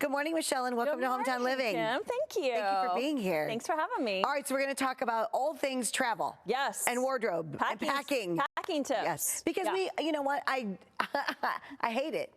Good morning, Michelle, and welcome to Hometown Living. Kim. Thank you. Thank you for being here. Thanks for having me. All right, so we're going to talk about all things travel. Yes. And wardrobe. And packing. Packing tips. Yes. Because you know what? I hate it.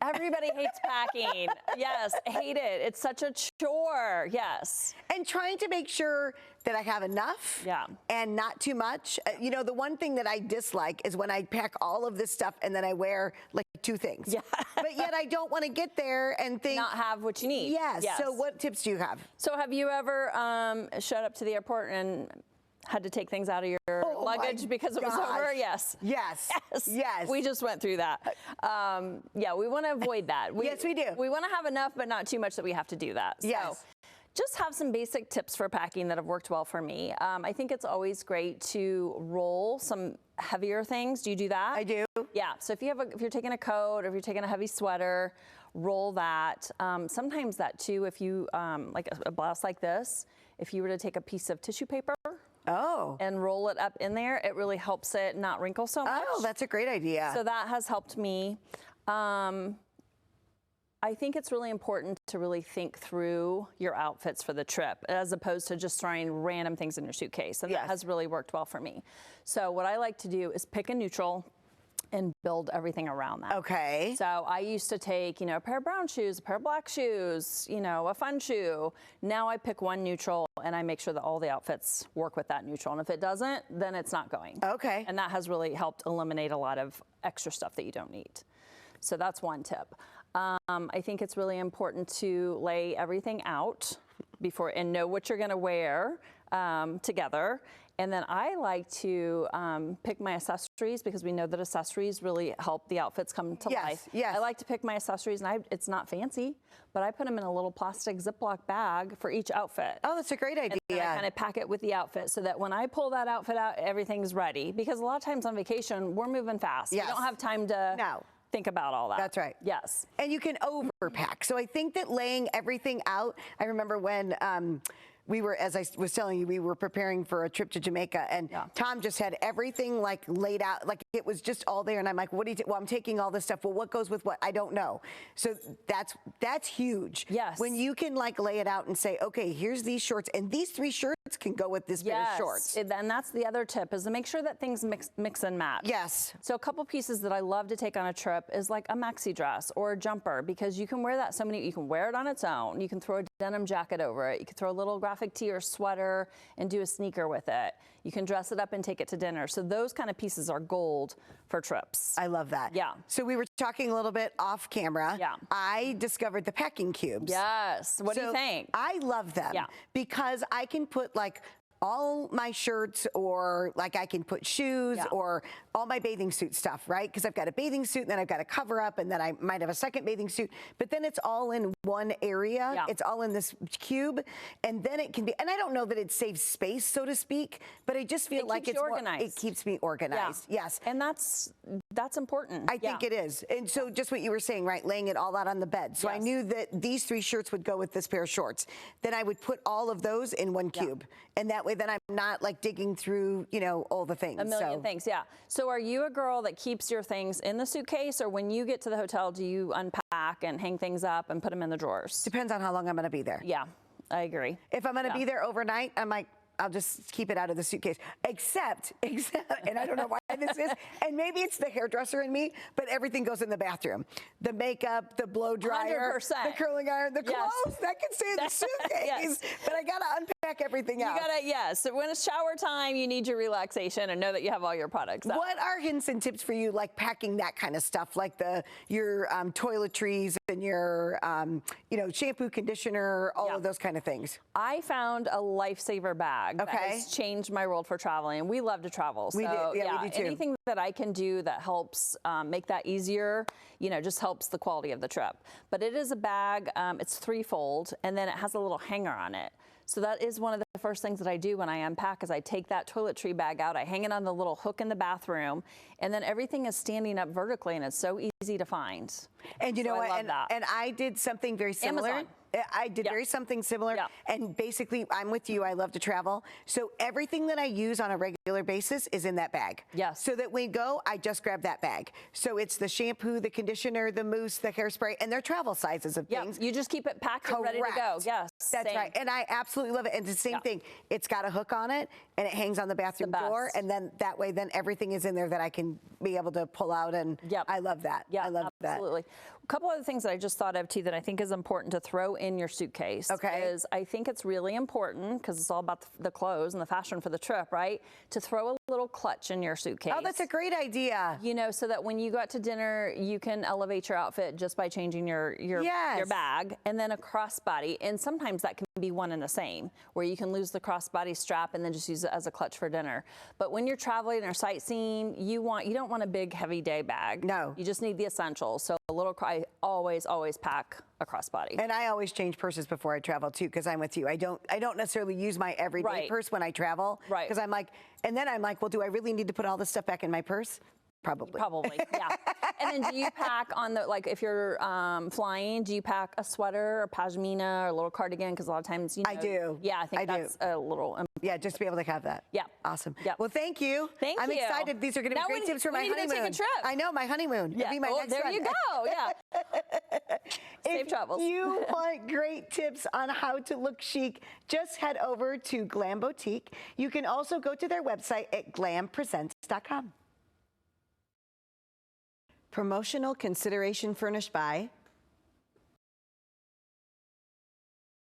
Everybody hates packing. Yes, hate it. It's such a chore. Yes. And trying to make sure that I have enough and not too much. You know, the one thing that I dislike is when I pack all of this stuff and then I wear like two things. Yeah. But yet I don't want to get there and think. Not have what you need. Yes. So what tips do you have? So have you ever showed up to the airport and had to take things out of your luggage because it was over? Yes. Yes. Yes. Yes. We just went through that. Yeah, we want to avoid that. Yes, we do. We want to have enough, but not too much that we have to do that. Yes. So just have some basic tips for packing that have worked well for me. I think it's always great to roll some heavier things. Do you do that? I do. Yeah. So if you're taking a coat or if you're taking a heavy sweater, roll that. Sometimes that too, if you like a blouse like this, if you were to take a piece of tissue paper and roll it up in there, it really helps it not wrinkle so much. Oh, that's a great idea. So that has helped me. I think it's really important to really think through your outfits for the trip as opposed to just throwing random things in your suitcase. And that has really worked well for me. So what I like to do is pick a neutral and build everything around that. Okay. So I used to take, a pair of brown shoes, a pair of black shoes, a fun shoe. Now I pick one neutral and I make sure that all the outfits work with that neutral. And if it doesn't, then it's not going. Okay. And that has really helped eliminate a lot of extra stuff that you don't need. So that's one tip. I think it's really important to lay everything out before and know what you're going to wear together. And then I like to pick my accessories because we know that accessories really help the outfits come to life. Yes. I like to pick my accessories, and it's not fancy, but I put them in a little plastic Ziploc bag for each outfit. Oh, that's a great idea. And I kind of pack it with the outfit so that when I pull that outfit out, everything's ready. Because a lot of times on vacation, we're moving fast. Yes. We don't have time to think about all that. That's right. Yes. And you can overpack. So I think that laying everything out, I remember when we were, as I was telling you, we were preparing for a trip to Jamaica, and Tom just had everything like laid out, like it was just all there. And I'm like, what do you well, I'm taking all this stuff. Well, what goes with what? I don't know. So that's huge. Yes. When you can like lay it out and say, okay, here's these shorts, and these 3 shirts can go with this pair of shorts. And that's the other tip, is to make sure that things mix and match. Yes. So a couple pieces that I love to take on a trip is like a maxi dress or a jumper, because you can wear that you can wear it on its own. You can throw a denim jacket over it. You can throw a little graphic tee or sweater and do a sneaker with it. You can dress it up and take it to dinner. So those kind of pieces are gold for trips. I love that. Yeah. So we were talking a little bit off camera. Yeah. I discovered the packing cubes. Yes. What do you think? I love them because I can put like all my shirts, or like I can put shoes or all my bathing suit stuff, right? Because I've got a bathing suit and then I've got a cover up and then I might have a second bathing suit, but then it's all in one area. Yeah. It's all in this cube, and then it can be, and I don't know that it saves space, so to speak, but I just feel like it's organized. it keeps me organized. Yeah. Yes. And that's important. I think it is. And so just what you were saying, right? Laying it all out on the bed. So I knew that these 3 shirts would go with this pair of shorts. Then I would put all of those in one cube. And that way then I'm not like digging through, all the things. A million things, yeah. So are you a girl that keeps your things in the suitcase, or when you get to the hotel, do you unpack and hang things up and put them in the drawers? Depends on how long I'm going to be there. Yeah, I agree. If I'm going to be there overnight, I'm like, I'll just keep it out of the suitcase. Except, and I don't know why this is, and maybe it's the hairdresser in me, but everything goes in the bathroom. The makeup, the blow dryer, 100%. the curling iron, the clothes, that can stay in the suitcase. But I got to unpack everything else. So when it's shower time, you need your relaxation and know that you have all your products out. What are hints and tips for you, like packing that kind of stuff, like your toiletries and your, shampoo, conditioner, all of those kind of things? I found a lifesaver bag that has changed my world for traveling. We love to travel. We do. Yeah, we do too. Anything that I can do that helps make that easier, just helps the quality of the trip. But it is a bag, it's 3-fold, and then it has a little hanger on it. So that is one of the first things that I do when I unpack is I take that toiletry bag out, I hang it on the little hook in the bathroom, and then everything is standing up vertically and it's so easy to find. And you know what? I love that. And I did something very similar. Amazon. I did something similar. Yeah. And basically, I'm with you. I love to travel. So everything that I use on a regular basis is in that bag. Yes. So that when we go, I just grab that bag. So it's the shampoo, the conditioner, the mousse, the hairspray, and they're travel sizes of things. You just keep it packed and ready to go. Yes. That's same. right. And I absolutely love it. And it's the same thing. It's got a hook on it and it hangs on the bathroom door. And then that way, then everything is in there that I can be able to pull out. And I love that. Yeah, I love that. Absolutely. A couple other things that I just thought of too that I think is important to throw in your suitcase is I think it's really important because it's all about the clothes and the fashion for the trip, right? To throw a little clutch in your suitcase. Oh, that's a great idea. You know, so that when you go out to dinner, you can elevate your outfit just by changing your bag, and then a crossbody. And sometimes that can be one and the same, where you can lose the crossbody strap and then just use it as a clutch for dinner. But when you're traveling or sightseeing, you don't want a big heavy day bag. No. You just need the essentials. So I always pack a crossbody. And I always change purses before I travel too, because I'm with you. I don't necessarily use my everyday purse when I travel. Right. Because I'm like, well, do I really need to put all this stuff back in my purse? Probably. Yeah. And then do you pack on the, like if you're flying, do you pack a sweater or pashmina or a little cardigan? Because a lot of times, I do. Yeah, I think that's a little. Yeah, just to be able to have that. Yeah. Awesome. Yeah. Well, thank you. I'm excited. These are going to be great tips for my honeymoon. We need to take a trip. I know, my honeymoon. Yeah. It'll be my next there one. you go. Yeah. Safe travels. If you want great tips on how to look chic, just head over to Glam Boutique. You can also go to their website at glampresents.com. Promotional consideration furnished by